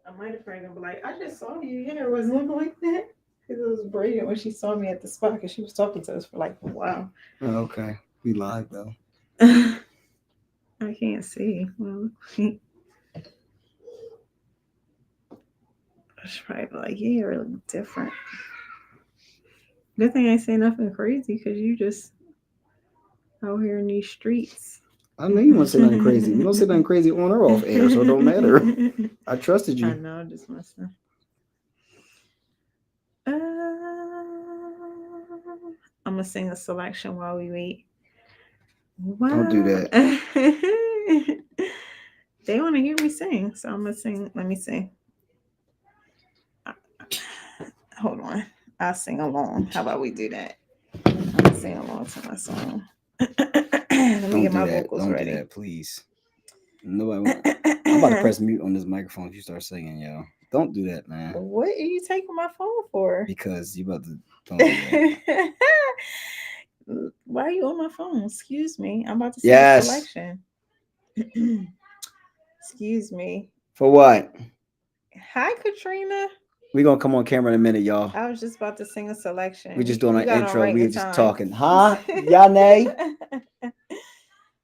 I might have framed him, but like, I just saw you. Your hair wasn't looking like that. Because it was braided when she saw me at the spot because she was talking to us for like a while. Oh, okay. We live though. I can't see. Well, I should probably be like, yeah, you look different. Good thing I ain't say nothing crazy because you just out here in these streets. I know you want to say nothing crazy. You don't say nothing crazy on or off air, so it don't matter. I trusted I you. know, just messing. I'm gonna sing a selection while we wait. Don't do Wow. that. They want to hear me sing, so I'm gonna sing. Let me sing. Hold on. I'll sing along. How about we do that? I'm gonna sing along to my song. Let me Don't get do my that. vocals Don't do ready. that, please. Nobody. I'm about to press mute on this microphone if you start singing, yo. Don't do that, man. What are you taking my phone for? Because you about to. Don't do that. Why are you on my phone? Excuse me. I'm about to sing a Yes. selection. Excuse me. For what? Hi, Katrina. We gonna come on camera in a minute, y'all. I was just about to sing a selection. We just doing You an got on intro. right We in just time. talking, huh? Yane?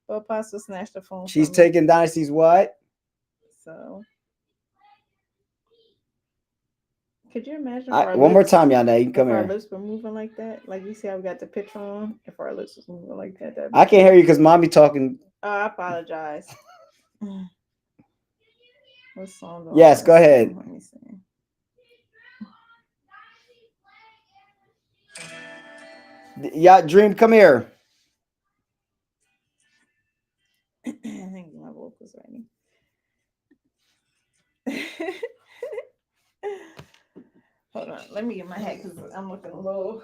Well, Apostle snatched the phone She's from me. taking Dynasty's what? So, could you imagine if our One more lips, time, Yane. You can come if our here. lips were moving like that? Like you see how we got the picture on? If our lips was moving like that, that'd be I can't cute. hear you because mommy talking. Oh, I apologize. What song do I Yes, want to go ahead. sing? Let me see. Yeah, Dream, come here. I think my vocals ready. Hold on, let me get my hat because I'm looking a little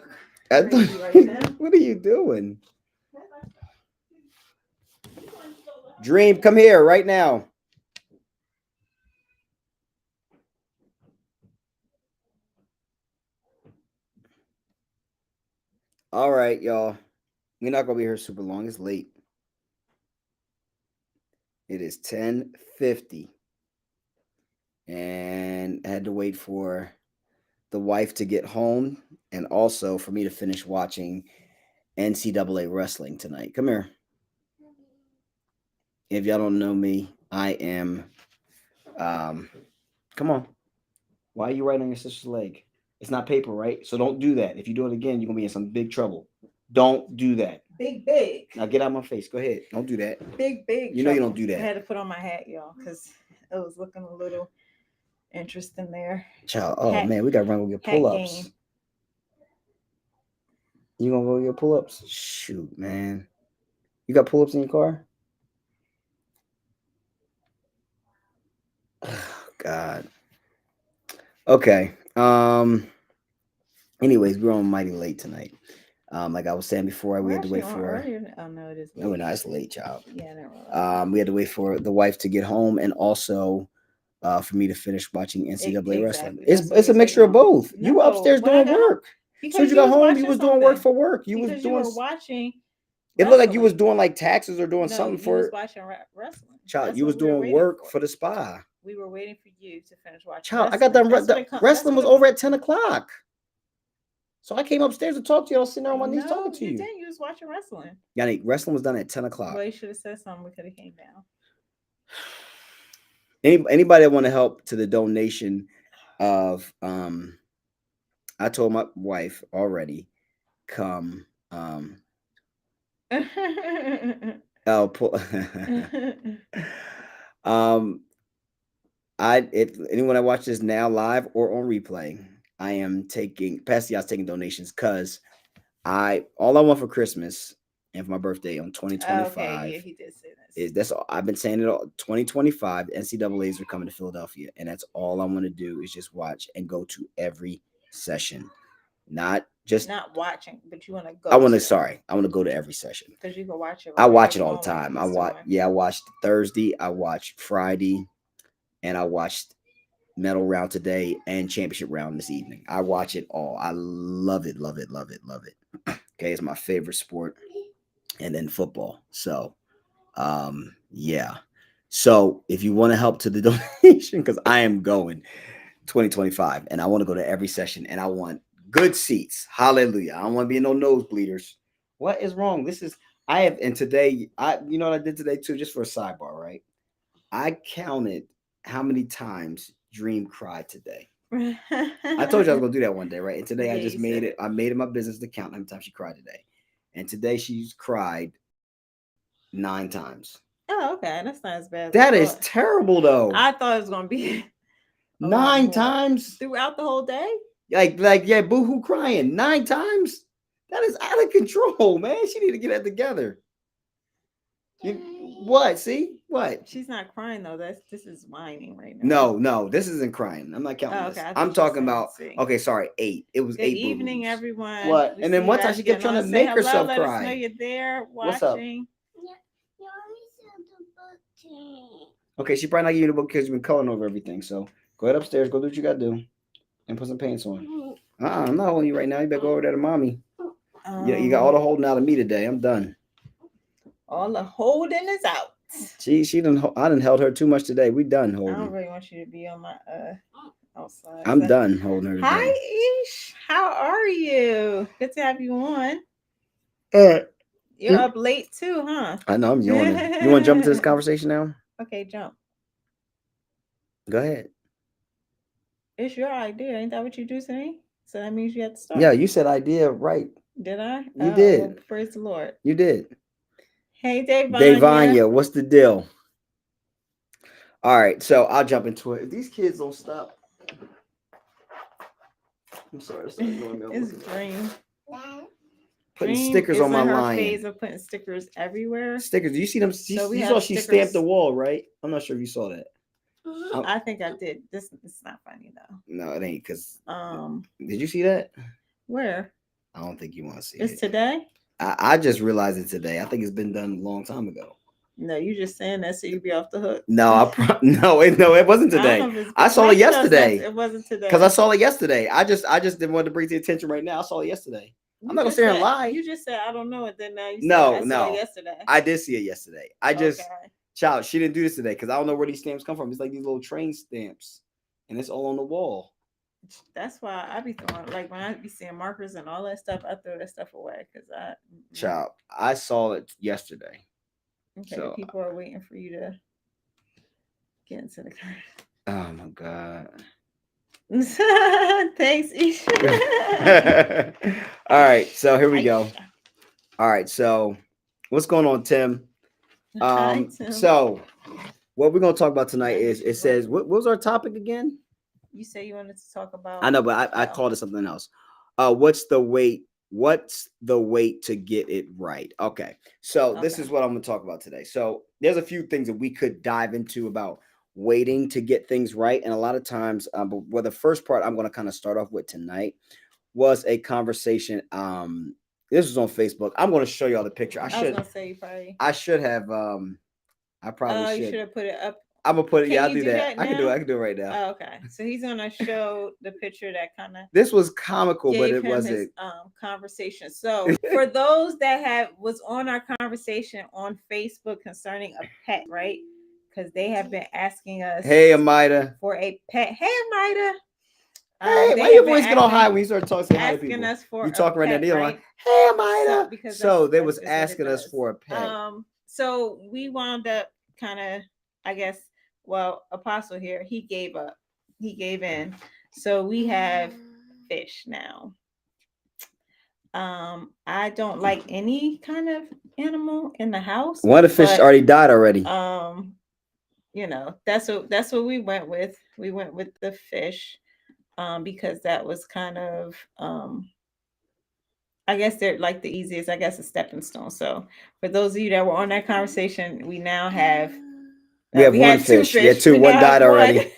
crazy right now. What are you doing? Dream, come here right now. All right, y'all. We're not gonna be here super long. It's late. It is 10:50. And I had to wait for the wife to get home and also for me to finish watching NCAA wrestling tonight. Come here. If y'all don't know me, I am come on. Why are you right on your sister's leg? It's not paper, right? So don't do that. If you do it again, you're gonna be in some big trouble. Don't do that. Big. Now get out of my face. Go ahead. Don't do that. Big. You know you don't do I that. had to put on my hat, y'all, because it was looking a little interesting there. Child, oh Hat- man, we gotta run go get hat pull-ups. game. You gonna go get pull-ups? Shoot, man. You got pull-ups in your car? Oh, God. Okay. Anyways, we're on mighty late tonight. Like I was saying before, we had to wait for. Oh no, it is late. No, it's late, child. Yeah, never mind. We had to wait for the wife to get home and also for me to finish watching NCAA wrestling. Exactly. It's a mixture of both. You were No, upstairs when I doing got home- work. As soon Because as you got home, you watching was doing work something. for work. You was Because doing. you were watching. It looked like you was wrestling. doing like taxes or doing No, something you was for. watching wrestling. Child, That's you was what we were doing waiting work for. for the spa. We were waiting for you to finish watching. Child, I wrestling. got done. That's what The it com- wrestling that's was what it- over at 10 o'clock. So I came upstairs to talk to you. I was sitting there on my knees talking to you you. didn't. You was watching wrestling. Yannick, wrestling was done at 10 o'clock. Well, you should have said something. We could have came down. Anybody that want to help to the donation of I told my wife already, come I'll pull if anyone that watches this now live or on replay, I am taking taking donations because all I want for Christmas and for my birthday on 2025 okay, yeah, he did say that. is that's all I've been saying it all 2025 NCAAs are coming to Philadelphia and that's all I want to do is just watch and go to every session. Not watching, but you want to go. I want to go to every session. Because you can watch it. I watch it all the time. I watched Thursday, I watched Friday, and I watched medal round today and championship round this evening. I watch it all. I love it. Okay, it's my favorite sport. and then football. So, yeah. So if you want to help to the donation, because I am going 2025 and I want to go to every session and I want good seats. Hallelujah. I don't want to be in no nosebleeders. What is wrong? And today, you know what I did today too, just for a sidebar, right? I counted how many times Dream cried today. I told you I was gonna do that one day, right? And today Yeah, I just you made said it. I made it my business to count how many times she cried today. And today she's cried 9 times. Oh, okay. That's not as bad as That I is thought. terrible though. I thought it was gonna be a lot 9 more. times? Throughout the whole day. Like yeah, boo-hoo crying 9 times? That is out of control, man. She need to get that together. What? See? What? She's not crying though. This is whining right now. No, this isn't crying. I'm not counting this. Okay, I'm talking about see. okay, sorry, 8. It was Good 8 evening, boo-hoos. everyone. What? We And then see one you time guys she kept again trying to on. Say make hello, herself let us know cry. you're there What's up? watching. Okay, she probably not giving you the book because you've been coloring over everything. So go ahead upstairs, go do what you gotta do, and put some pants on. I'm not holding you right now. You better go over there to mommy. Yeah, you got all the holding out of me today. I'm done. All the holding is out. She didn't. I didn't held her too much today. We done I holding. don't really want you to be on my outside. I'm done holding her today. Hi, Ish. How are you? Good to have you on. You're up late too, huh? I know I'm yawning. You want to jump into this conversation now? Okay, jump. Go ahead. It's your idea. Ain't that what you do to me? So that means you have to start. Yeah, you said idea right. Did I? You did. Well, praise the Lord. You did. Hey, Davanya. Davanya, what's the deal? All right, so I'll jump into it. If these kids don't stop. I'm sorry. It's Dream. Putting stickers on my line. Phase of putting stickers everywhere. Stickers. Do you see them? So you saw she stamped the wall, right? I'm not sure if you saw that. I think I did. This is not funny though. No, it ain't. Cause did you see that? Where? I don't think you want to see it's it. Today? I just realized it today. I think it's been done a long time ago. No, you just saying that so you be off the hook. No, no, it wasn't today. I saw it yesterday. It wasn't today. Because I saw it yesterday. I just didn't want to bring to attention right now. I saw it yesterday. I'm not gonna sit here and lie. You just said I don't know it. Then now you saw it yesterday. I did see it yesterday. Child, she didn't do this today because I don't know where these stamps come from. It's like these little train stamps, and it's all on the wall. That's why I be throwing, like when I be seeing markers and all that stuff, I throw that stuff away because Child, I saw it yesterday. Okay, so people are waiting for you to get into the car. Oh my God. Thanks, Isha. All right, so here we go. All right, so what's going on, Tim? Hi, Tim. So what we're gonna talk about tonight is it says what was our topic again? You say you wanted to talk about I know, but I called it something else. What's the weight to get it right? Okay, so this is what I'm gonna talk about today. So there's a few things that we could dive into about waiting to get things right, and a lot of times but the first part I'm going to kind of start off with tonight was a conversation. This was on Facebook. I'm going to show y'all the picture. I should have I probably should. You should have put it up. I'm gonna put it. I'll do that. I can do it right now. Oh, okay, so he's gonna show the picture that kind of. This was comical, but it wasn't. Conversation. So for those that was on our conversation on Facebook concerning a pet, right? Because they have been asking us. Hey, Amida. For a pet. Hey, Amida. Hey, why your voice get all high when you start talking to people? Us for you talk right now, they're like, hey, Amida. So they was asking us for a pet. So we wound up kind of, I guess. Well, Apostle here, he gave up. He gave in. So we have fish now. I don't like any kind of animal in the house. One of the fish already died already. You know, that's what we went with. We went with the fish, because that was kind of I guess they're like the easiest, I guess, a stepping stone. So for those of you that were on that conversation, we now have we have one fish. Yeah, two. One died already.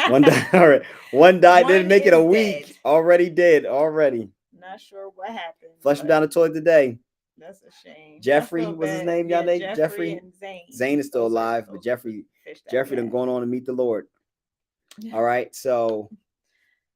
One died already. One died. Didn't make it a week. Dead. Already did. Already. Not sure what happened. Flushed him down the toilet today. That's a shame. Jeffrey was his name. Y'all name Jeffrey. And Zane. Zane is still alive, but Jeffrey done going on to meet the Lord. All right. So,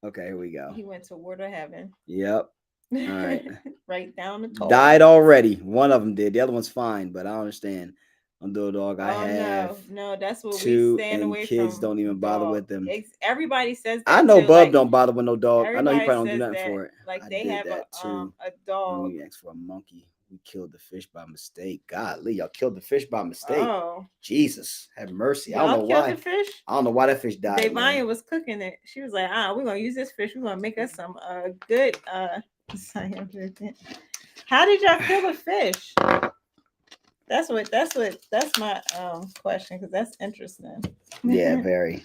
okay, here we go. He went to Water Heaven. Yep. right. Right down the toe. Died already. One of them did. The other one's fine, but I don't understand. On the dog, I Oh have no, that's what we two, stand and away kids from. don't even bother dog. with them. Everybody says that I know too. Bub Like don't bother with no dog. I know he everybody probably don't do says nothing that. for it. Like I they did have that too. a dog. When you asked for a monkey, we killed the fish by mistake. Golly, y'all killed the fish by mistake. Oh, Jesus, have mercy. I y'all don't know killed why. the fish. I don't know why that fish died. Devanya was cooking it. She was like, we're gonna use this fish. We're gonna make us some good How did y'all kill the fish? That's my question, because that's interesting. Yeah, very.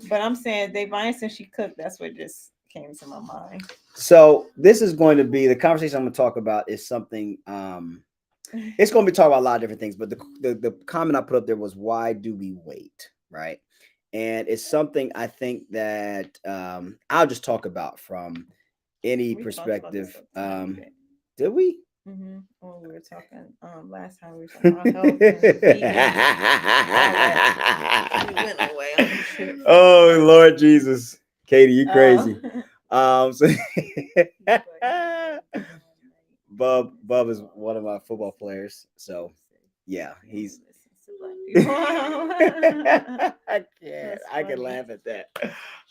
But I'm saying Devanya, since she cooked, that's what just came to my mind. So this is going to be the conversation I'm going to talk about is something it's going to be talking about a lot of different things, but the comment I put up there was, why do we wait? Right. And it's something I think that I'll just talk about from any perspective. Did we? Mm-hmm. When we were talking last time, we were talking about health and we went away on the shit. Oh Lord Jesus, Katie, you crazy. So Bub is one of my football players, so yeah, he's. I can't. I can laugh at that.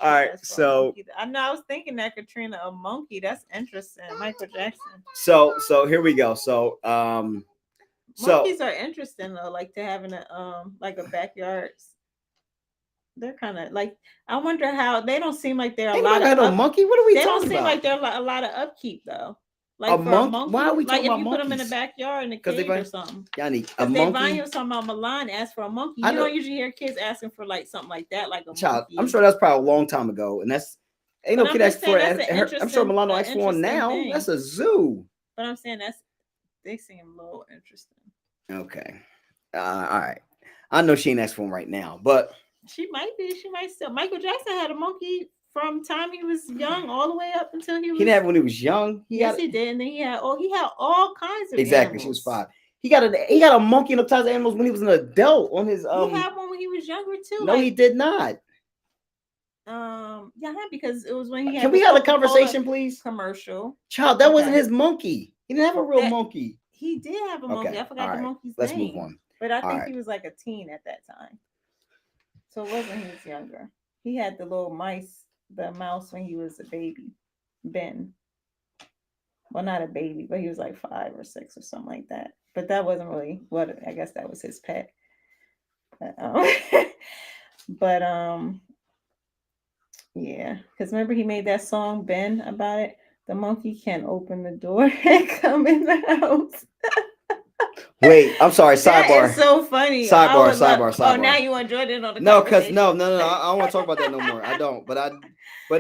All right, so I know I was thinking that Katrina a monkey. That's interesting. Michael Jackson. So here we go. So monkeys are interesting though, like to having a like a backyard. They're kind of like, I wonder how they don't seem like they're a lot of a monkey. What are we talking about? They don't seem like they're a lot of upkeep though. Like a monkey. Why are we talking about monkeys? Like if you put them in a backyard in a cage or something. Yanni, a monkey. Was talking about Milan asked for a monkey. You don't usually hear kids asking for like something like that, like a monkey. I'm sure that's probably a long time ago, and that's ain't no kid asked for it. I'm sure Milano asked for one now. Thing. That's a zoo. But I'm saying they seem a little interesting. Okay, all right. I know she ain't asked for one right now, but she might be. She might still. Michael Jackson had a monkey from time he was young all the way up until he was. He didn't have it when he was young. He did, and then he had all kinds of exactly. Animals. She was 5. He got a monkey and all types of animals when he was an adult on his He had one when he was younger too. No, he did not. Yeah, because it was when he had. Can we have a conversation, please? Commercial. Child, that wasn't his monkey. He didn't have a real monkey. He did have a monkey. I forgot the monkey's name. Let's move on. But I think he was like a teen at that time. So it wasn't he was younger. He had the little mouse when he was a baby. Ben. Well, not a baby, but he was like 5 or 6 or something like that. But that wasn't really what, I guess that was his pet. But yeah, because remember he made that song Ben about it. The monkey can't open the door and come in the house. Wait, I'm sorry. Sidebar. That is so funny. Sidebar. Oh, now you enjoyed it on the no, because no. I don't want to talk about that no more. I don't. But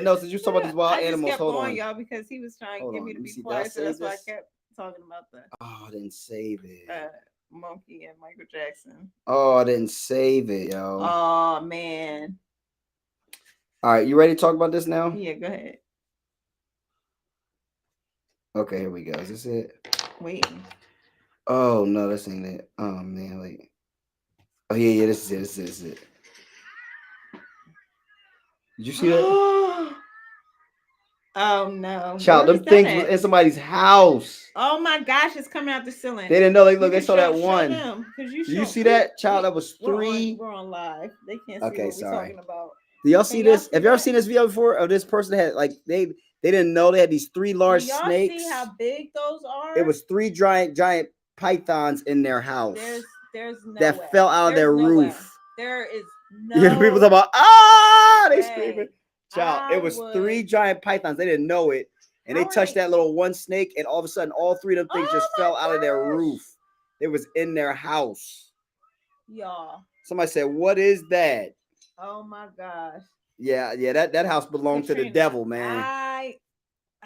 no. Since you talk about these wild animals, kept hold going, on, y'all, because he was trying to get me to be quiet, so that's why I kept talking about the. Oh, I didn't save it. Monkey and Michael Jackson. Oh, I didn't save it, yo. Oh man. All right, you ready to talk about this now? Yeah, go ahead. Okay, here we go. Is this it? Waiting. Oh no, this ain't it. Oh man, wait. Oh yeah, this is it. Did you see that? Oh no. Child, them things was in somebody's house. Oh my gosh, it's coming out the ceiling. They didn't know. They saw that one. Did you see that? Child, that was 3. We're on live. They can't see what we're talking about. Do y'all see this? Have you ever seen this video before? Of this person had like they didn't know they had these 3 large snakes. See how big those are? It was 3 giant pythons in their house. There's no that way. fell out of their roof. There is no. You hear people talking about they screaming. Child, it was 3 giant pythons. They didn't know it, and they touched that little one snake, and all of a sudden, all 3 of them things just fell out of their roof. It was in their house. Y'all. Somebody said, "What is that?" Oh my gosh. Yeah. That house belonged to the devil, man.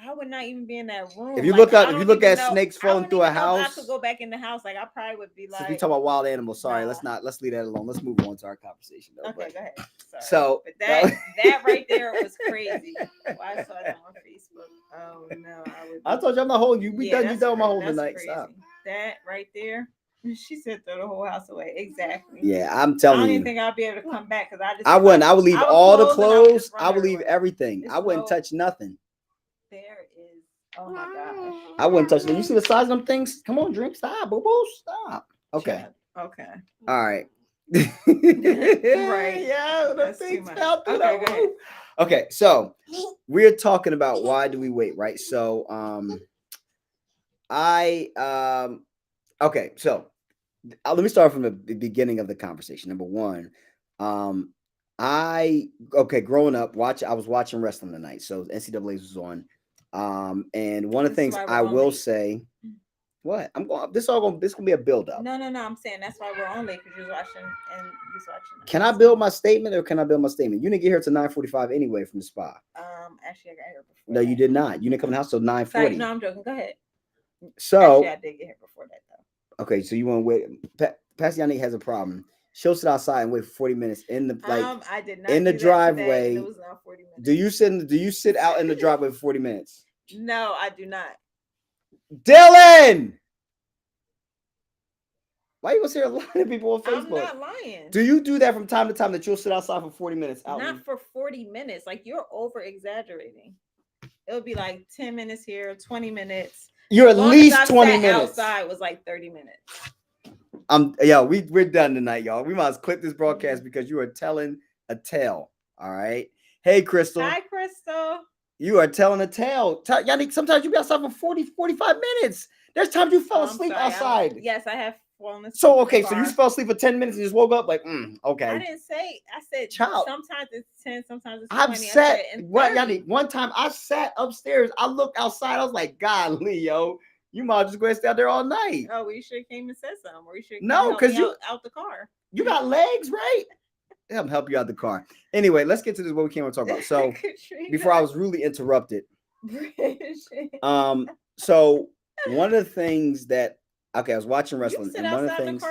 I would not even be in that room. If you look at snakes falling through a house, I could go back in the house. Like I probably would be like. Since we talk about wild animals, sorry, let's leave that alone. Let's move on to our conversation. Though, okay, go ahead. Sorry. So but that right there was crazy. I saw that on Facebook. Oh no, I told you I'm not holding you. You done my whole tonight. Stop. That right there. She said throw the whole house away. Exactly. Yeah, I'm telling you. I don't even think I'll be able to come back because I wouldn't. I would leave all the clothes. I would leave everything. I wouldn't touch nothing. There is Oh my gosh. I wouldn't touch them. You see the size of them things? Come on, drink. Stop, boo boo. Stop. Okay. Chad. Okay. All right. Right. Yeah, the That's too things much. fell through Okay, the go ahead. roof. Okay, so we're talking about why do we wait, right? So okay, so let me start from the beginning of the conversation. Number one, growing up, I was watching wrestling tonight, so NCAA was on, and one of the This is things why we're I on will late. say, what I'm going, this gonna be a build up. No. I'm saying that's why we're on late because you was watching and you was watching. Can I build my statement, or can I build my statement? You didn't get here till 9:45 anyway from the spa. Actually, I got here before. No, that. you did not. You didn't come in the house till 9:40. Sorry, no, I'm joking. Go ahead. So Actually, I did get here before that though. okay, so you want to wait? Passiani has a problem. She'll sit outside and wait for 40 minutes in the I did not in the do that driveway. Today, and it was not 40 minutes. Do you sit out in the driveway for 40 minutes? No, I do not. Dylan, why you gonna say a lot of people on Facebook? I'm not lying. Do you do that from time to time that you'll sit outside for 40 minutes? Not for 40 minutes. Like you're over exaggerating. It'll be like 10 minutes here, 20 minutes. You're at least 20 minutes. Outside was like 30 minutes. We're done tonight, y'all. We might as clip this broadcast because you are telling a tale. All right. Hey, Crystal. Hi, Crystal. You are telling a tale. Yannick, sometimes you be outside for 40, 45 minutes. There's times you fell asleep outside. Yes, I have fallen asleep. So, okay, so you fell asleep for 10 minutes and just woke up like, okay. I didn't say, I said, child, sometimes it's 10, sometimes it's 20. I've sat, Yannick, one time I sat upstairs. I looked outside. I was like, golly, yo, you might just go and stay out there all night. Oh, well, you should have came and said something. Or you should no, because you out the car. You got legs, right? I'm help you out the car. Anyway, let's get to this. What we came to talk about. So before I was rudely interrupted. So one of the things that I was watching wrestling. You sit and one outside of the things, the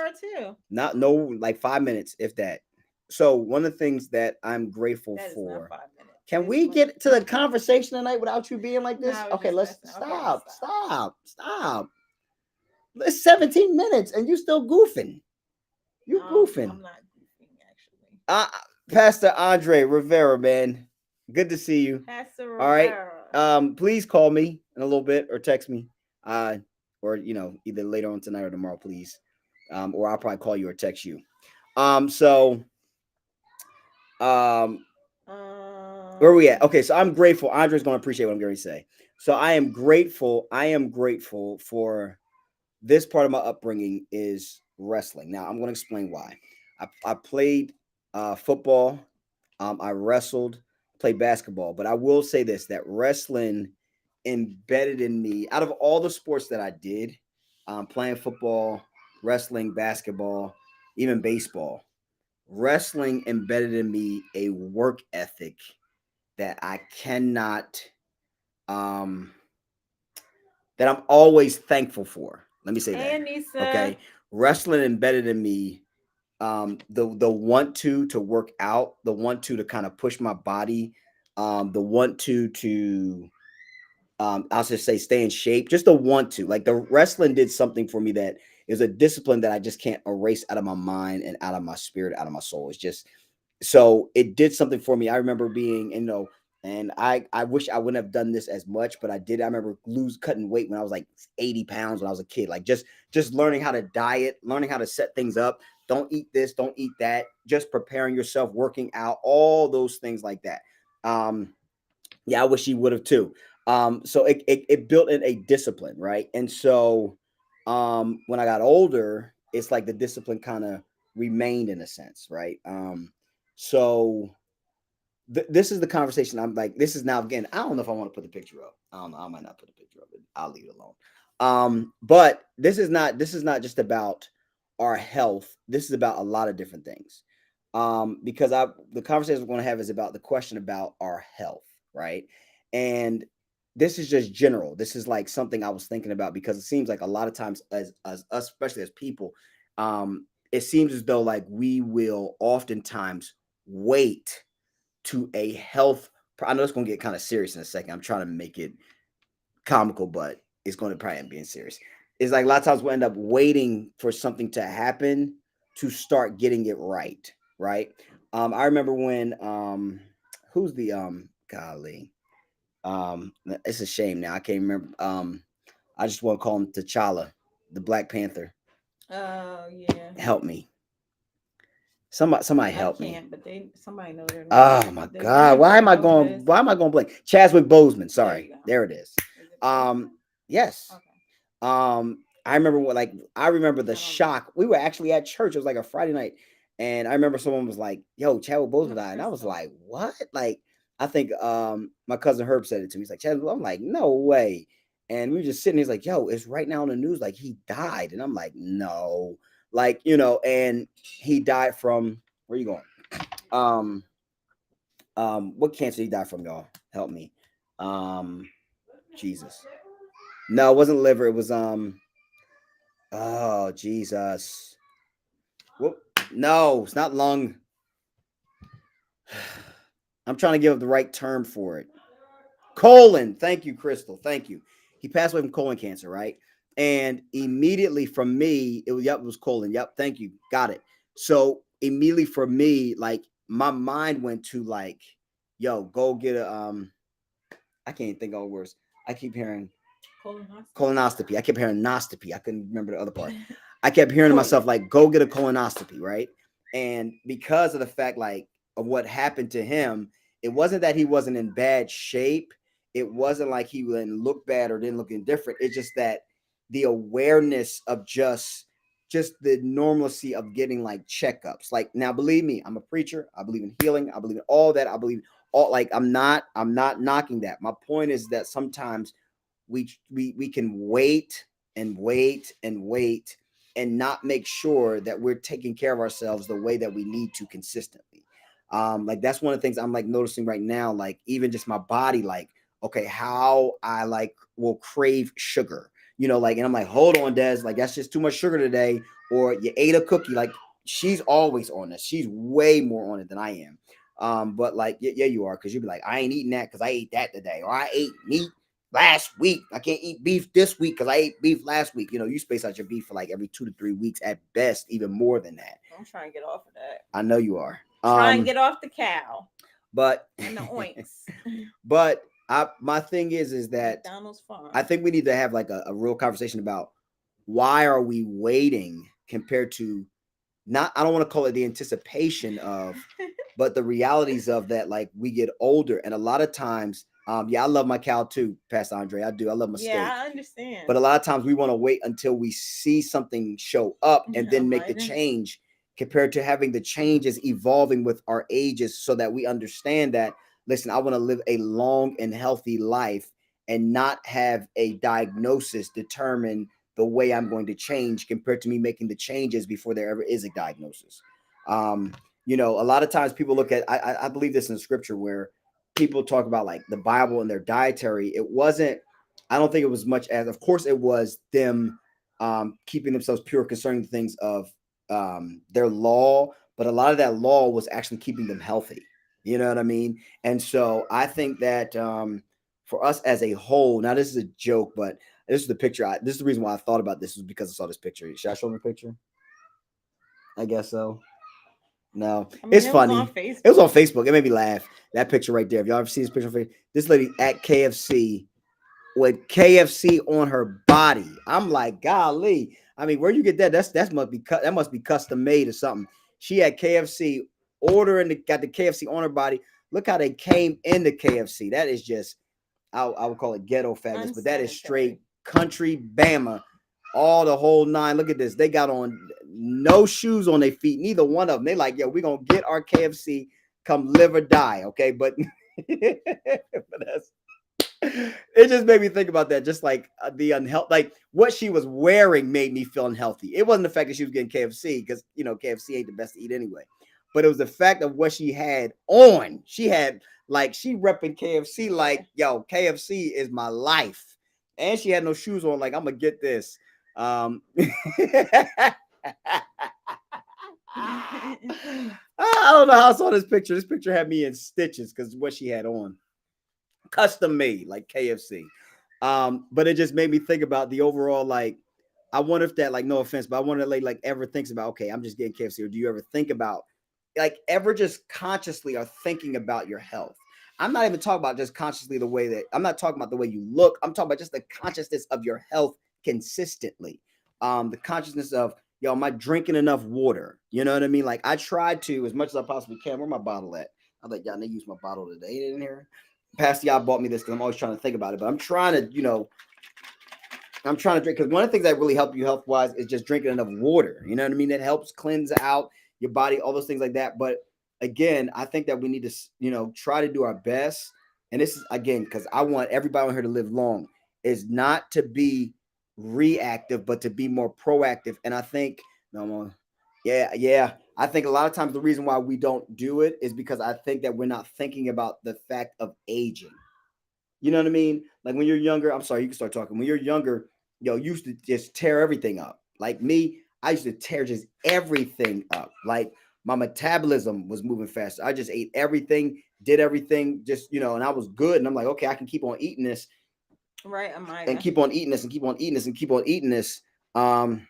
car too. Like 5 minutes, if that. So one of the things that I'm grateful for. Not 5 minutes. Can we get to the conversation tonight without you being like this? No, okay, let's stop. It's 17 minutes and you still goofing. You goofing. I'm not goofing, actually. Pastor Andre Rivera, man. Good to see you. Pastor Rivera. All right. Please call me in a little bit or text me. Or either later on tonight or tomorrow, please. Or I'll probably call you or text you. Where are we at? Okay, so I'm grateful. Andre's gonna appreciate what I'm going to say. So I am grateful for this part of my upbringing is wrestling. Now I'm going to explain why. I played football, I wrestled, played basketball, but I will say this, that wrestling embedded in me out of all the sports that I did, playing football, wrestling, basketball, even baseball, wrestling embedded in me a work ethic that I cannot, that I'm always thankful for. Let me say that. Nisa. Okay. Wrestling embedded in me the want to work out, the want to kind of push my body, the want to I'll just say stay in shape, just the want to. Like the wrestling did something for me that is a discipline that I just can't erase out of my mind and out of my spirit, out of my soul. It's just, so it did something for me. I remember being, and I wish I wouldn't have done this as much, but I did. I remember cutting weight when I was like 80 pounds when I was a kid, like just learning how to diet, learning how to set things up. Don't eat this, don't eat that, just preparing yourself, working out, all those things like that. I wish he would have too. So it built in a discipline, right? And so when I got older, it's like the discipline kind of remained in a sense, right? So this is the conversation. I'm like, this is now, again, I don't know if I want to put the picture up. I don't know. I might not put the picture up. I'll leave it alone. But this is not just about our health. This is about a lot of different things. Because the conversation we're going to have is about the question about our health, right? And this is just general. This is like something I was thinking about because it seems like a lot of times as us, especially as people, it seems as though like we will oftentimes wait to a health. I know it's going to get kind of serious in a second. I'm trying to make it comical, but it's going to probably end up being serious. It's like a lot of times we'll end up waiting for something to happen to start getting it right. Right. I remember when, who's the, golly, It's a shame now. I can't remember. I just want to call him T'Challa, the Black Panther. Oh yeah. Help me. Somebody I help me. can't, but somebody know their Oh name. my The guy God. Why am Jennifer I going? Lopez. Why am I going blank? Chadwick Boseman. There you Sorry. go. There it is. Is it Um, Bozeman? yes. Okay. I remember I remember the I don't know. shock. We were actually at church. It was like a Friday night. And I remember someone was like, yo, Chadwick Boseman No, died. And I was Crystal. like, what? Like, I think my cousin Herb said it to me. He's like, Chadwick, I'm like, no way. And we were just sitting, he's like, yo, it's right now on the news, like he died. And I'm like, no. Like, and he died from where you going? Um, what cancer he died from, y'all? Help me. Um, Jesus. No, it wasn't liver. It was oh Jesus. Whoop. No, it's not lung. I'm trying to give up the right term for it. Colon. Thank you, Crystal. Thank you. He passed away from colon cancer, right? And immediately from me, it was colon. Yep, thank you. Got it. So immediately for me, like my mind went to like, yo, go get a I can't think all the words. I keep hearing colonoscopy. I kept hearing nostopy. I couldn't remember the other part. I kept hearing to myself like, go get a colonoscopy, right? And because of the fact like of what happened to him, it wasn't that he wasn't in bad shape. It wasn't like he didn't look bad or didn't look indifferent. It's just that the awareness of just the normalcy of getting like checkups. Like now, believe me, I'm a preacher. I believe in healing. I believe in all that. I believe all like I'm not knocking that. My point is that sometimes we can wait and wait and wait and not make sure that we're taking care of ourselves the way that we need to consistently. Like that's one of the things I'm like noticing right now, like even just my body, like, okay, how I like will crave sugar, like, and I'm like, hold on, Des, like that's just too much sugar today. Or you ate a cookie, like she's always on this. She's way more on it than I am. But like, yeah, you are, because you'd be like, I ain't eating that because I ate that today, or I ate meat last week. I can't eat beef this week because I ate beef last week. You space out your beef for like every 2 to 3 weeks at best, even more than that. I'm trying to get off of that. I know you are. Try and get off the cow But and the oinks. but my thing is that McDonald's farm. I think we need to have like a real conversation about why are we waiting compared to not, I don't want to call it the anticipation of, but the realities of that, like we get older and a lot of times, yeah, I love my cow too, Pastor Andre. I do. I love my steak. Yeah, I understand. But a lot of times we want to wait until we see something show up and then make the change, compared to having the changes evolving with our ages, so that we understand that, listen, I want to live a long and healthy life and not have a diagnosis determine the way I'm going to change, compared to me making the changes before there ever is a diagnosis. A lot of times people look at, I believe this in the scripture where people talk about like the Bible and their dietary. It wasn't, I don't think it was much as, of course, it was them keeping themselves pure concerning the things of their law, but a lot of that law was actually keeping them healthy. You know what I mean? And so I think that for us as a whole, now this is a joke, but this is the picture. This is the reason why I thought about this, was because I saw this picture. Should I show them a picture? I guess so. No, I mean, it's it was funny. on Facebook. It was on Facebook. It made me laugh. That picture right there. If y'all ever see this picture on Facebook, this lady at KFC with KFC on her body. I'm like, golly. I mean, where you get that? That must be custom made or something. She had KFC got the KFC on her body. Look how they came into KFC. That is just, I would call it ghetto fabulous, but that is straight country Bama, all the whole nine. Look at this. They got on no shoes on their feet. Neither one of them. They like, yo, we're gonna get our KFC, come live or die. Okay, but but that's, it just made me think about that. Just like the unhealthy, like what she was wearing made me feel unhealthy. It wasn't the fact that she was getting KFC, because KFC ain't the best to eat anyway. But it was the fact of what she had on. She had like, she repping KFC like, yo, KFC is my life. And she had no shoes on, like, I'm gonna get this. I don't know how I saw this picture. This picture had me in stitches because what she had on. Custom made, like KFC. But it just made me think about the overall, like, I wonder if that, like, no offense, but I wonder if like ever thinks about, okay, I'm just getting KFC, or do you ever think about, like, ever just consciously are thinking about your health? I'm not even talking about just consciously the way that I'm not talking about the way you look. I'm talking about just the consciousness of your health consistently. The consciousness of, yo, am I drinking enough water? You know what I mean? Like I try to, as much as I possibly can. Where my bottle at? I like y'all. They use my bottle today in here. Pastor, y'all bought me this because I'm always trying to think about it. But I'm trying to, I'm trying to drink, because one of the things that really help you health wise is just drinking enough water. You know what I mean? It helps cleanse out your body, all those things like that. But again, I think that we need to, try to do our best. And this is again, because I want everybody on here to live long, is not to be reactive, but to be more proactive. And I think, yeah. I think a lot of times the reason why we don't do it is because I think that we're not thinking about the fact of aging. You know what I mean? Like when you're younger, I'm sorry, you can start talking. When you're younger, you used to just tear everything up. Like me, I used to tear just everything up. Like my metabolism was moving faster. I just ate everything, did everything, just, and I was good. And I'm like, okay, I can keep on eating this. Right, and keep on eating this and keep on eating this and keep on eating this. And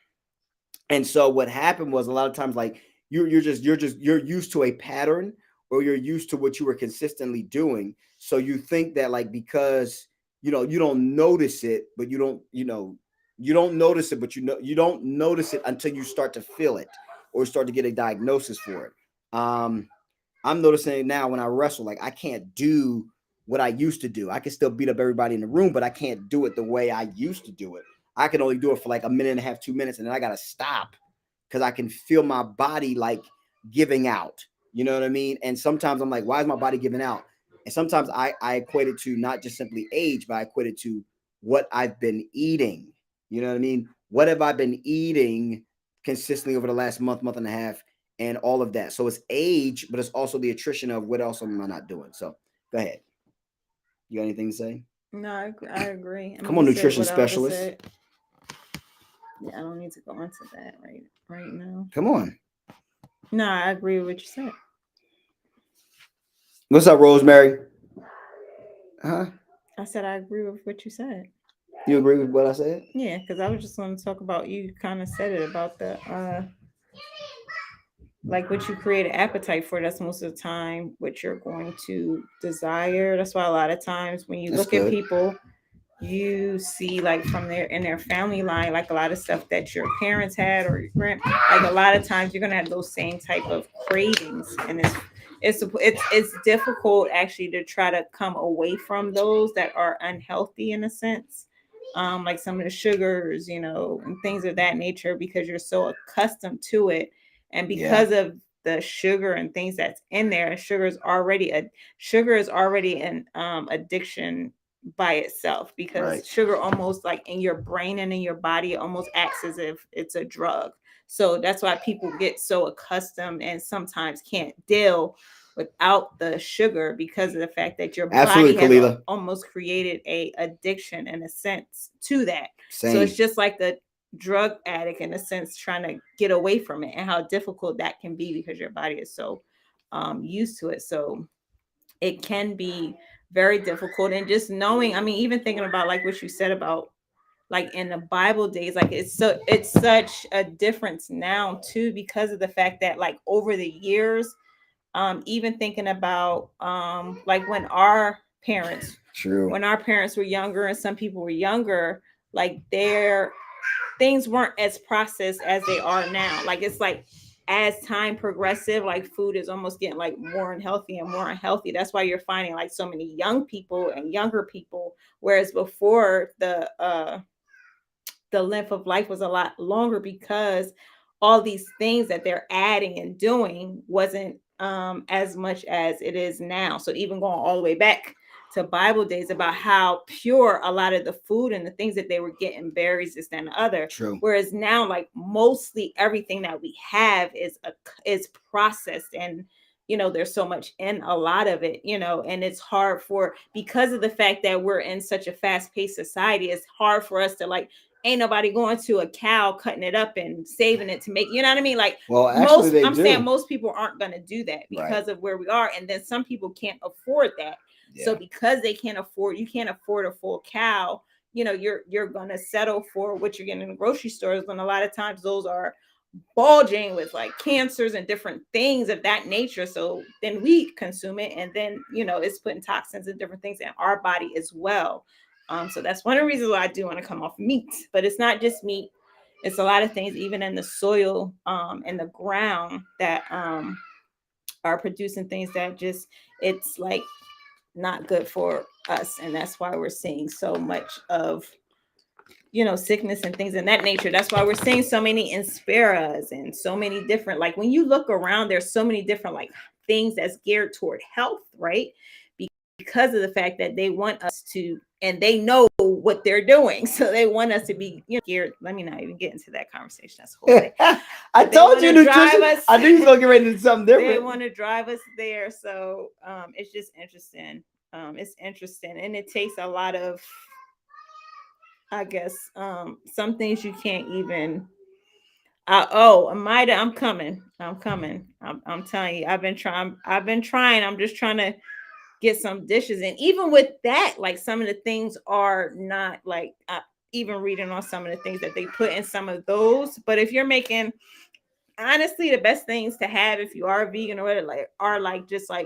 so what happened was a lot of times, like you're used to a pattern, or you're used to what you were consistently doing. So you think that like, because you don't notice it, but you don't notice it, but you don't notice it until you start to feel it or start to get a diagnosis for it. I'm noticing it now when I wrestle. Like I can't do what I used to do. I can still beat up everybody in the room, but I can't do it the way I used to do it. I can only do it for like a minute and a half, 2 minutes, and then I gotta stop because I can feel my body like giving out. You know what I mean? And sometimes I'm like, why is my body giving out? And sometimes I equate it to not just simply age, but I equate it to what I've been eating. You know what I mean? What have I been eating consistently over the last month and a half, and all of that? So it's age, but it's also the attrition of what else am I not doing? So go ahead. You got anything to say? No, I agree. Come on, nutrition specialist. Yeah, I don't need to go into that right now. Come on. No, I agree with what you said. What's up, Rosemary? Huh? I said I agree with what you said. You agree with what I said? Yeah, because I was just going to talk about, you kind of said it about the like what you create an appetite for. That's most of the time what you're going to desire. That's why a lot of times when you look at people, you see like from their family line, like a lot of stuff that your parents had or your like a lot of times you're gonna have those same type of cravings, and it's difficult actually to try to come away from those that are unhealthy in a sense, like some of the sugars, and things of that nature, because you're so accustomed to it, and because of the sugar and things that's in there, sugar is already an addiction by itself, because sugar almost like in your brain and in your body, it almost acts as if it's a drug. So that's why people get so accustomed and sometimes can't deal without the sugar, because of the fact that your body has almost created a addiction in a sense to that. Same. So it's just like the drug addict in a sense trying to get away from it, and how difficult that can be because your body is so used to it. So it can be very difficult. And just knowing, I mean, even thinking about like what you said about like in the Bible days, like it's such a difference now too, because of the fact that like over the years, even thinking about like when our parents were younger, and some people were younger, like their things weren't as processed as they are now. Like it's like as time progressive, like food is almost getting like more unhealthy and more unhealthy. That's why you're finding like so many young people and younger people, whereas before the length of life was a lot longer, because all these things that they're adding and doing wasn't as much as it is now. So even going all the way back to Bible days, about how pure a lot of the food and the things that they were getting, berries, this, and the other. True. Whereas now, like mostly everything that we have is processed, and there's so much in a lot of it, and it's hard because of the fact that we're in such a fast-paced society, it's hard for us to like, ain't nobody going to a cow, cutting it up and saving it to make, you know what I mean? Like, well, actually, saying most people aren't going to do that because of where we are. And then some people can't afford that. Yeah. So because you can't afford a full cow, you're going to settle for what you're getting in the grocery stores, when a lot of times those are bulging with like cancers and different things of that nature. So then we consume it, and then it's putting toxins and different things in our body as well. So that's one of the reasons why I do want to come off meat. But it's not just meat, it's a lot of things even in the soil and the ground that are producing things that just, it's like not good for us. And that's why we're seeing so much of sickness and things in that nature. That's why we're seeing so many Inspiras and so many different, like when you look around, there's so many different like things that's geared toward health, right? Because of the fact that they want us to, and they know what they're doing. So they want us to be geared. Let me not even get into that conversation. That's whole thing. I told you, nutrition. Us, I knew you was gonna get ready to do something different. They want to drive us there. So it's just interesting. It's interesting. And it takes a lot of, I guess, some things you can't even. Amida, I'm coming. I'm telling you, I've been trying. I'm just trying to get some dishes. And even with that, like some of the things are not like, even reading on some of the things that they put in some of those. But if you're making, honestly, the best things to have if you are vegan or whatever, like are like just like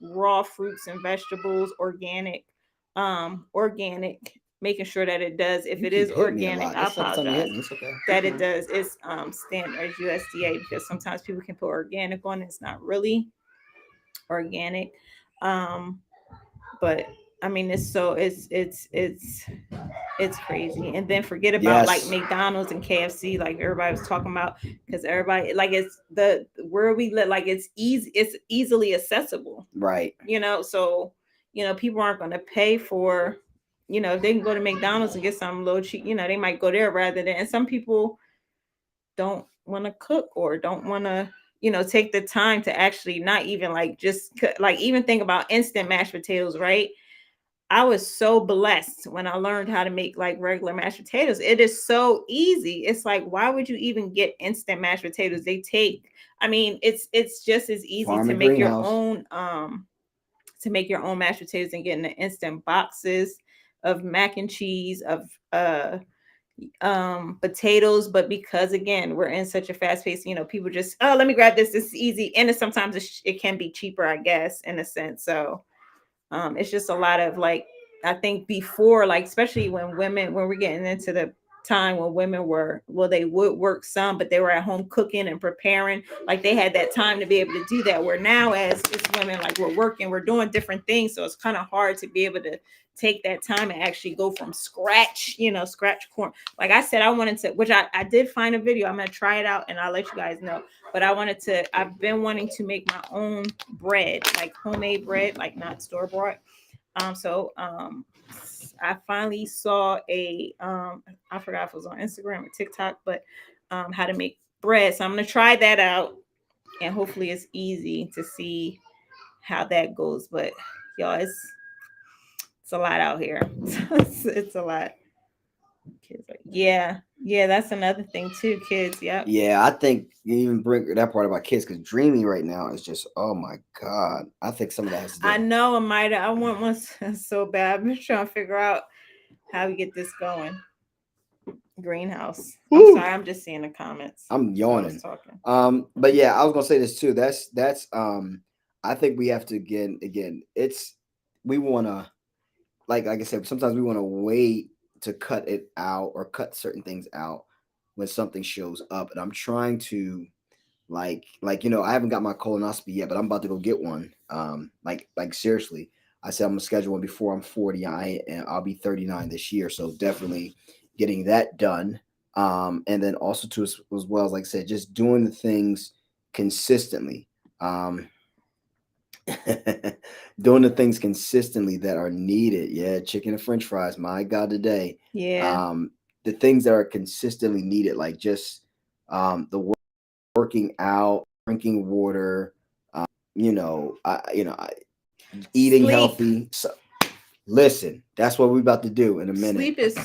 raw fruits and vegetables, organic, making sure that it does, if it is organic, I apologize, that it does, it's standard USDA, because sometimes people can put organic on it, it's not really organic. But I mean, it's crazy. And then forget about like McDonald's and KFC, like everybody was talking about, because everybody, like, it's the where we live, like it's easily accessible, right? So people aren't going to pay for, if they can go to McDonald's and get something low cheap, they might go there rather than. And some people don't want to cook or don't want to take the time to actually not even like just cook, like even think about instant mashed potatoes, right? I was so blessed when I learned how to make like regular mashed potatoes. It is so easy. It's like, why would you even get instant mashed potatoes? They take, I mean, it's just as easy to make your own mashed potatoes and get in the instant boxes of mac and cheese, of potatoes. But because again, we're in such a fast pace, people just, oh, let me grab this is easy. And sometimes it can be cheaper, I guess, in a sense. So it's just a lot of like, I think before, like especially when we're getting into the time when women were, well, they would work some, but they were at home cooking and preparing, like they had that time to be able to do that, where now as women, like we're working, we're doing different things, so it's kind of hard to be able to take that time and actually go from scratch, scratch corn. Like I said, I wanted to, which I did find a video, I'm gonna try it out and I'll let you guys know. But I've been wanting to make my own bread, like homemade bread, like not store bought. I finally saw I forgot if it was on Instagram or TikTok, but how to make bread. So I'm gonna try that out, and hopefully it's easy to see how that goes. But y'all, it's a lot out here. It's a lot. Kids, yeah, that's another thing too. Kids, yeah. I think you even bring that part about kids, because Dreamy right now is just, oh my god. I think some of that has to do. I know, Amida. I want one so bad. I've been trying to figure out how we get this going. Greenhouse. I'm sorry, I'm just seeing the comments. I'm yawning. But yeah, I was gonna say this too. That's I think we have to again. We want to, like I said, sometimes we want to wait to cut it out or cut certain things out when something shows up. And I'm trying to like I haven't got my colonoscopy yet, but I'm about to go get one. Like seriously, I said I'm gonna schedule one before I'm 40. I'll be 39 this year, so definitely getting that done. And then also too, as well as like I said, just doing the things consistently. Doing the things consistently that are needed. Yeah, chicken and French fries. My God, today. Yeah. The things that are consistently needed, like just the working out, drinking water, eating Sleep. healthy. So, listen, that's what we're about to do in a minute. Sleep is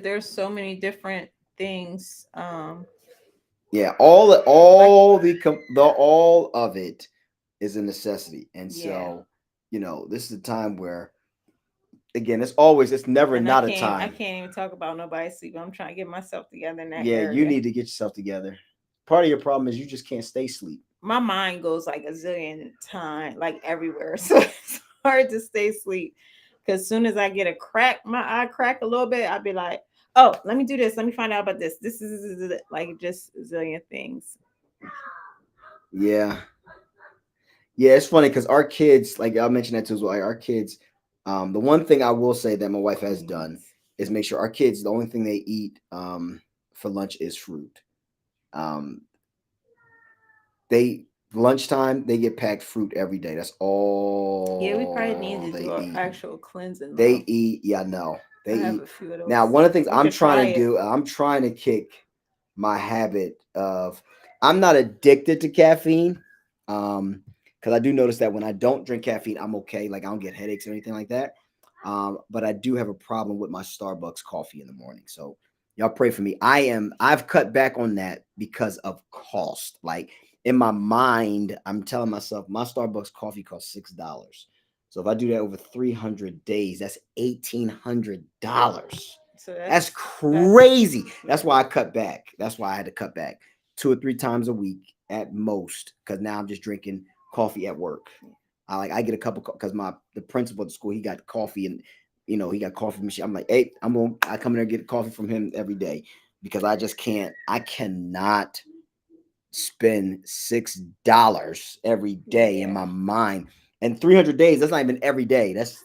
there's so many different things. Yeah, all of it is a necessity, and so this is a time where, again, it's never not a time. I can't even talk about nobody's sleep. I'm trying to get myself together in that area. area. You need to get yourself together. part of your problem is you just can't stay asleep. My mind goes like a zillion times, like everywhere. So it's hard to stay asleep. Because as soon as I get my eye crack a little bit, I'll be like, oh, let me do this. Let me find out about this. This is like just a zillion things. Yeah. Yeah, it's funny because our kids, like I mentioned that too as well. Our kids, the one thing I will say that my wife has done is make sure our kids, the only thing they eat for lunch is fruit. Um, they lunchtime they get packed fruit every day. That's all. Yeah, we probably need to they do an eat. actual cleansing. They Though. eat. Yeah, no, I they have eat. a few of those. Now, one of the things We I'm could try trying to it. do, I'm trying to kick my habit of. I'm not addicted to caffeine, because I do notice that when I don't drink caffeine, I'm okay. Like I don't get headaches or anything like that. But I do have a problem with my Starbucks coffee in the morning. So y'all pray for me. I've cut back on that because of cost. Like in my mind, I'm telling myself my Starbucks coffee costs $6. So if I do that over 300 days, that's $1,800. So That's crazy. That's why I cut back. That's why I had to cut back 2 or 3 times a week at most. Because now I'm just drinking coffee at work. I get a cup of because the principal at the school, he got coffee and he got coffee machine. I'm like, hey, I come in there and get coffee from him every day because I cannot spend $6 every day in my mind. And 300 days, that's not even every day. That's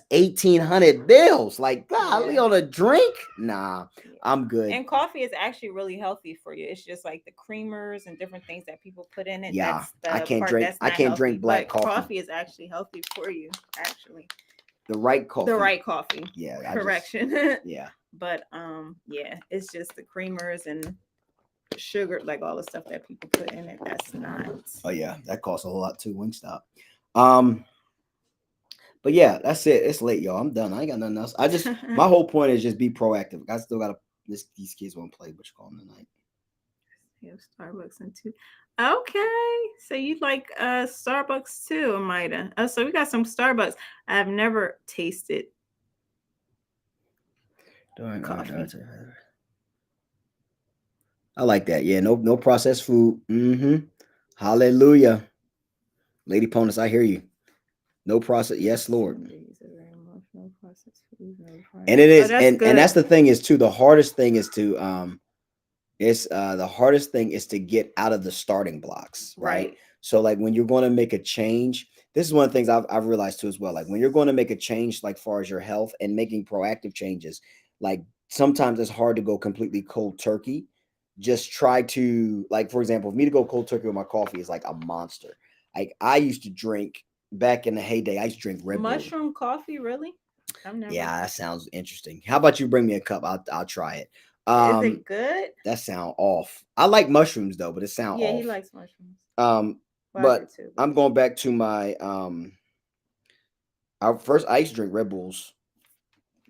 1,800 bills. Like, golly, on a drink? Nah, I'm good. And coffee is actually really healthy for you. It's just like the creamers and different things that people put in it. Yeah, that's I can't drink. I can't drink black coffee. Coffee is actually healthy for you. Actually, the right coffee. The right coffee. Yeah. Correction. Yeah. But yeah, it's just the creamers and sugar, like all the stuff that people put in it. That's not. Oh yeah, that costs a whole lot too. Wingstop. But yeah, that's it. It's late, y'all. I'm done. I ain't got nothing else. My whole point is just be proactive. I still gotta. These kids won't play, but you call them tonight. You have Starbucks and two. Okay, so you like Starbucks too, Amida. So we got some Starbucks. I've never tasted coffee. I like that. Yeah, no processed food. Hallelujah, Lady Ponus, I hear you. No process. Yes, Lord. And it is, and that's the thing is too. The hardest thing is to the hardest thing is to get out of the starting blocks, right? So like when you're going to make a change, this is one of the things I've realized too as well. Like when you're going to make a change, like far as your health and making proactive changes, like sometimes it's hard to go completely cold turkey. Just try to, like, for example, for me to go cold turkey with my coffee is like a monster. Like I used to drink back in the heyday. I used to drink Red Bull. Mushroom coffee, really? Yeah, that sounds interesting. How about you bring me a cup? I'll try it. Is it good? That sound off. I like mushrooms though, but it sound off. Yeah, he likes mushrooms. But I'm going back to my I used to drink Red Bulls.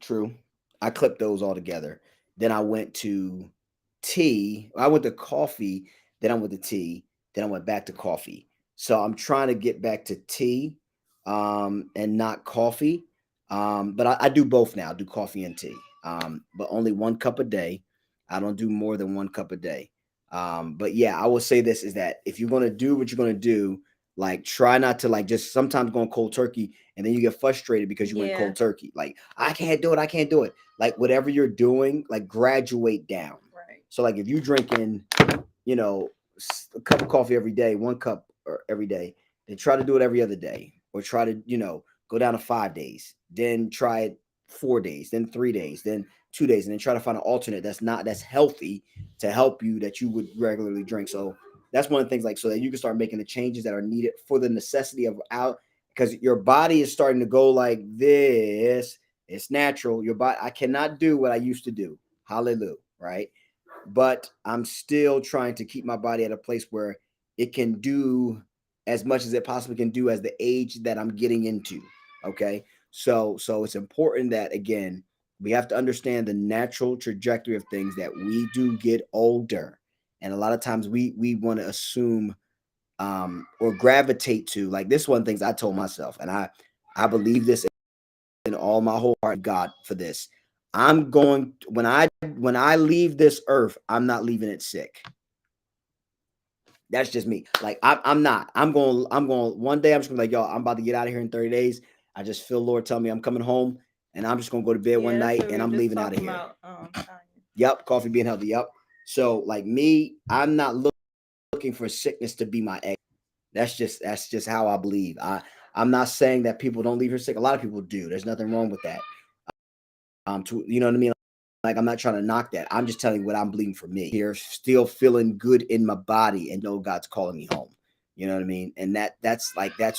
True. I clipped those all together. Then I went to tea. I went to coffee, then I went to tea, then I went back to coffee. So I'm trying to get back to tea and not coffee. But I do both now. I do coffee and tea. But only 1 cup a day. I don't do more than 1 cup a day. But yeah, I will say this is that if you're going to do what you're going to do, like try not to like just sometimes going cold turkey and then you get frustrated because you went cold turkey. Like I can't do it. Like whatever you're doing, like graduate down. Right. So like if you're drinking, a cup of coffee every day, 1 cup every day, then try to do it every other day, or try to, go down to 5 days, then try it 4 days, then 3 days, then 2 days, and then try to find an alternate that's healthy to help you that you would regularly drink. So that's one of the things, like, so that you can start making the changes that are needed for the necessity of because your body is starting to go like this. It's natural. Your body, I cannot do what I used to do. Hallelujah. Right. But I'm still trying to keep my body at a place where it can do as much as it possibly can do as the age that I'm getting into. Okay. So it's important that, again, we have to understand the natural trajectory of things, that we do get older. And a lot of times we want to assume or gravitate to, like, this one things I told myself, and I believe this in all my whole heart, God, for this. When I leave this earth, I'm not leaving it sick. That's just me. Like I'm not. I'm going. One day I'm just gonna be like, yo, I'm about to get out of here in 30 days. I just feel Lord tell me I'm coming home, and I'm just gonna go to bed one Yeah, that's night, what we and were I'm just leaving out of talking here. about. Tanya. Yep, coffee being healthy. Yep. So like me, I'm not looking for sickness to be my ex. That's just how I believe. I'm not saying that people don't leave here sick. A lot of people do. There's nothing wrong with that. You know what I mean? Like I'm not trying to knock that. I'm just telling you what I'm believing for me. Here, still feeling good in my body and know God's calling me home. You know what I mean? And that's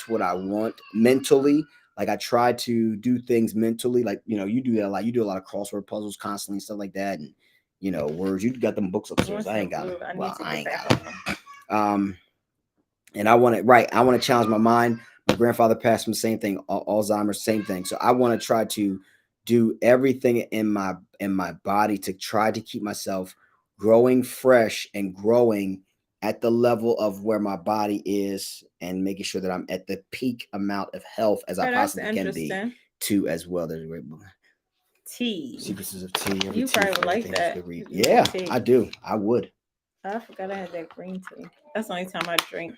what I want mentally. Like I try to do things mentally. Like you do that a lot. You do a lot of crossword puzzles constantly, stuff like that, and words. You got them books upstairs. I ain't got them. I need Well, to I get ain't back got on them. them. And I want to challenge my mind. My grandfather passed from the same thing, Alzheimer's, same thing. So I want to try to do everything in my body to try to keep myself growing fresh and growing at the level of where my body is and making sure that I'm at the peak amount of health as I possibly can be too as well. There's a great book. Tea. Secrets of Tea. You probably like that. Yeah, I do. I would. I forgot I had that green tea. That's the only time I drink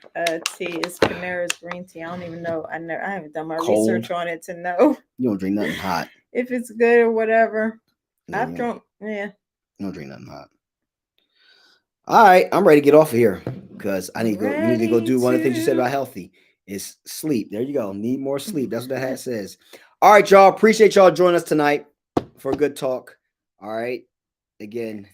tea is Panera's green tea. I don't even know. I haven't done my research on it to know. You don't drink nothing hot. If it's good or whatever. Yeah, I've drunk. Yeah. You don't drink nothing hot. All right, I'm ready to get off of here because I need to go. You need to go do one of the things you said about healthy is sleep. There you go. Need more sleep. That's what that hat says. All right, y'all. Appreciate y'all joining us tonight for a good talk. All right. Again,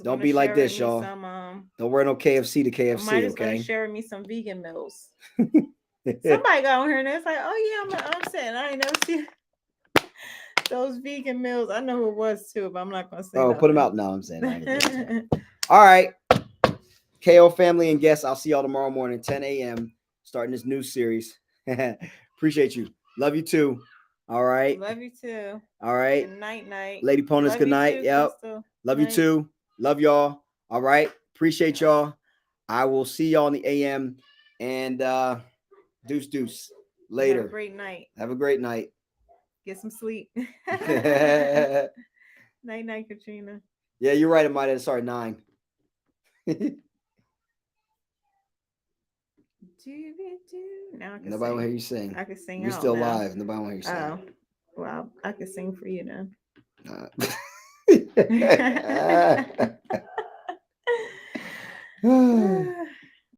don't be like this, y'all. Don't wear no KFC to KFC. Okay. Share me some vegan meals. Somebody got on here and it's like, oh yeah, I'm saying I ain't never seen those vegan meals. I know who it was too, but I'm not gonna say. Oh, nothing. Put them out. No, I'm saying. All right. KO family and guests, I'll see y'all tomorrow morning, 10 a.m. starting this new series. Appreciate you. Love you too. All right. Love you too. All right. Good night. Lady Ponus, good night. Yep. Love you too. Love y'all. All right. Appreciate y'all. I will see y'all in the AM. And deuce. Later. Have a great night. Have a great night. Get some sleep. Night, Katrina. Yeah, you're right. It might have started 9. Now nobody will hear you sing. I can sing. You're still live. Nobody will hear you sing. Oh, well, I can sing for you then.